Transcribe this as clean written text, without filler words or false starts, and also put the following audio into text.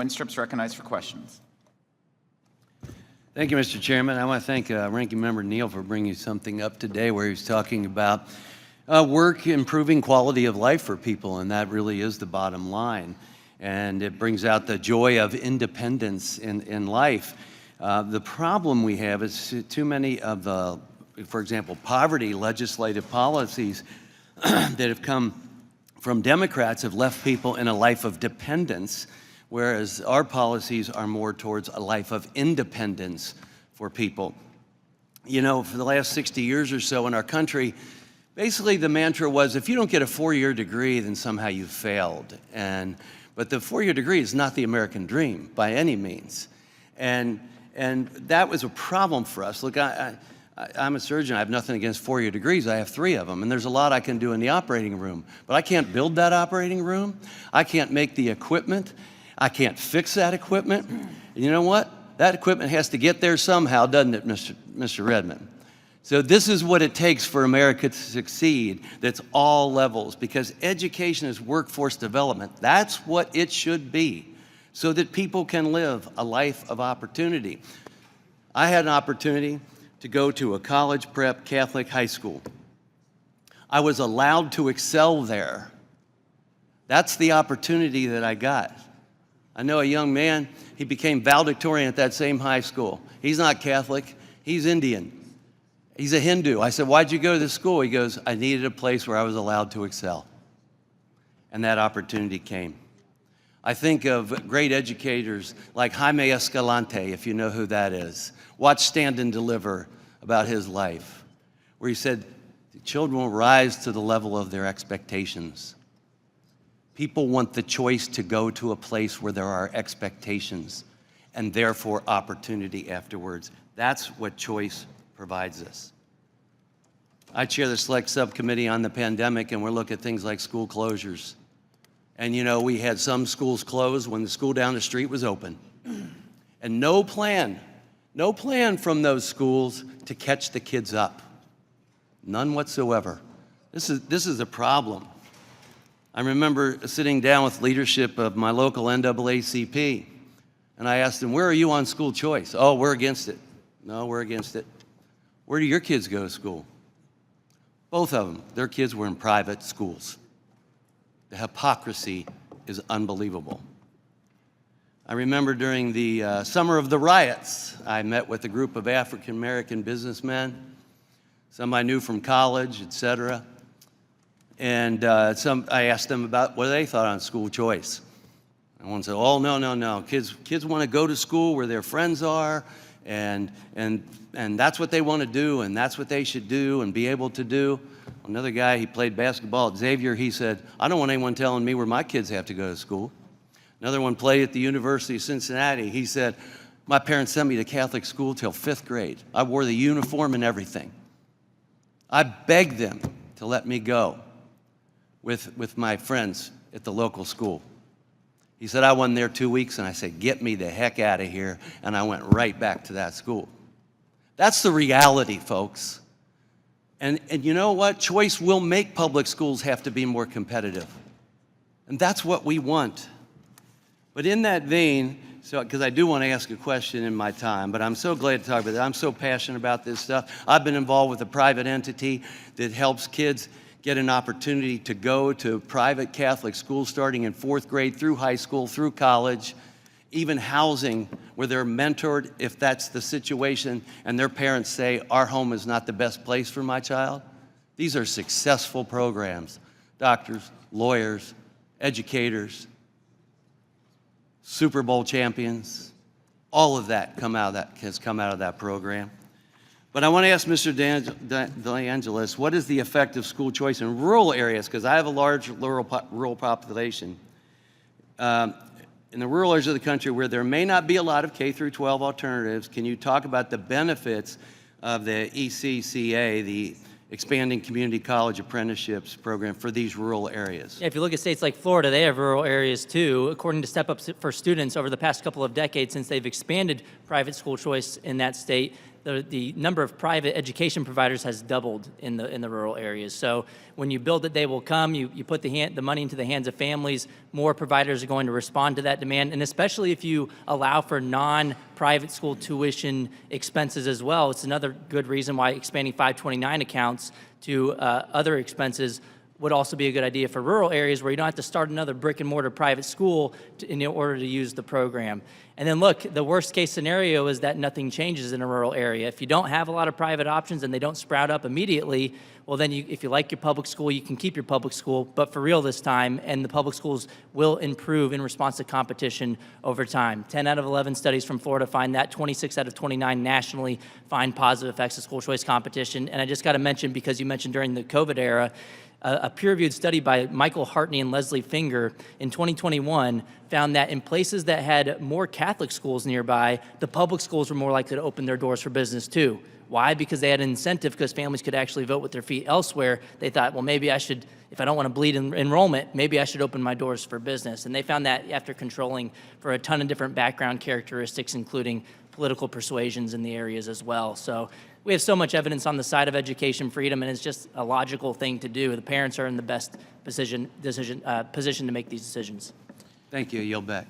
Wenstrup's recognized for questions. Thank you, Mr. Chairman. I want to thank Ranking Member Neal for bringing something up today where he was talking about work improving quality of life for people, and that really is the bottom line. And it brings out the joy of independence in life. The problem we have is too many of the, for example, poverty legislative policies that have come from Democrats have left people in a life of dependence, whereas our policies are more towards a life of independence for people. You know, for the last 60 years or so in our country, basically the mantra was, if you don't get a four-year degree, then somehow you failed. But the four-year degree is not the American dream by any means. And that was a problem for us. Look, I'm a surgeon. I have nothing against four-year degrees. I have 3 of them, and there's a lot I can do in the operating room. But I can't build that operating room. I can't make the equipment. I can't fix that equipment. And you know what? That equipment has to get there somehow, doesn't it, Mr. Redmond? So this is what it takes for America to succeed. That's all levels, because education is workforce development. That's what it should be, so that people can live a life of opportunity. I had an opportunity to go to a college prep Catholic high school. I was allowed to excel there. That's the opportunity that I got. I know a young man, he became valedictorian at that same high school. He's not Catholic, he's Indian. He's a Hindu. I said, why'd you go to this school? He goes, I needed a place where I was allowed to excel. And that opportunity came. I think of great educators like Jaime Escalante, if you know who that is. Watch Stand and Deliver about his life, where he said, the children will rise to the level of their expectations. People want the choice to go to a place where there are expectations and therefore opportunity afterwards. That's what choice provides us. I chair the select subcommittee on the pandemic, and we're looking at things like school closures. And you know, we had some schools closed when the school down the street was open. And no plan from those schools to catch the kids up. None whatsoever. This is a problem. I remember sitting down with leadership of my local NAACP, and I asked them, where are you on school choice? Oh, we're against it. No, we're against it. Where do your kids go to school? Both of them, their kids were in private schools. The hypocrisy is unbelievable. I remember during the summer of the riots, I met with a group of African-American businessmen, some I knew from college, et cetera. And I asked them about what they thought on school choice. And one said, oh, no. Kids want to go to school where their friends are, and that's what they want to do, and that's what they should do and be able to do. Another guy, he played basketball at Xavier, he said, I don't want anyone telling me where my kids have to go to school. Another one played at the University of Cincinnati. He said, my parents sent me to Catholic school till 5th grade. I wore the uniform and everything. I begged them to let me go with my friends at the local school. He said, I wasn't there 2 weeks, and I said, get me the heck out of here, and I went right back to that school. That's the reality, folks. And you know what? Choice will make public schools have to be more competitive. And that's what we want. But in that vein, because I do want to ask a question in my time, but I'm so glad to talk about it. I'm so passionate about this stuff. I've been involved with a private entity that helps kids get an opportunity to go to private Catholic schools starting in 4th grade through high school, through college, even housing where they're mentored if that's the situation and their parents say, our home is not the best place for my child. These are successful programs. Doctors, lawyers, educators, Super Bowl champions, all of that has come out of that program. But I want to ask Mr. DeAngelis, what is the effect of school choice in rural areas? Because I have a large rural population. In the rural areas of the country where there may not be a lot of K-12 alternatives, can you talk about the benefits of the ECCA, the Expanding Community College Apprenticeships program for these rural areas? Yeah, if you look at states like Florida, they have rural areas too. According to Step Up for Students, over the past couple of decades since they've expanded private school choice in that state, the number of private education providers has doubled in the rural areas. So when you build it, they will come. You put the money into the hands of families. More providers are going to respond to that demand, and especially if you allow for non-private school tuition expenses as well. It's another good reason why expanding 529 accounts to other expenses would also be a good idea for rural areas where you don't have to start another brick and mortar private school in order to use the program. And then look, the worst case scenario is that nothing changes in a rural area. If you don't have a lot of private options and they don't sprout up immediately, well then if you like your public school, you can keep your public school, but for real this time, and the public schools will improve in response to competition over time. 10 out of 11 studies from Florida find that, 26 out of 29 nationally find positive effects of school choice competition. And I just gotta mention, because you mentioned during the COVID era, a peer-reviewed study by Michael Hartney and Leslie Finger in 2021 found that in places that had more Catholic schools nearby, the public schools were more likely to open their doors for business too. Why? Because they had an incentive, because families could actually vote with their feet elsewhere. They thought, well, maybe I should, if I don't want to bleed in enrollment, maybe I should open my doors for business. And they found that after controlling for a ton of different background characteristics, including political persuasions in the areas as well. So we have so much evidence on the side of education freedom, and it's just a logical thing to do. The parents are in the best position to make these decisions. Thank you. I yield back.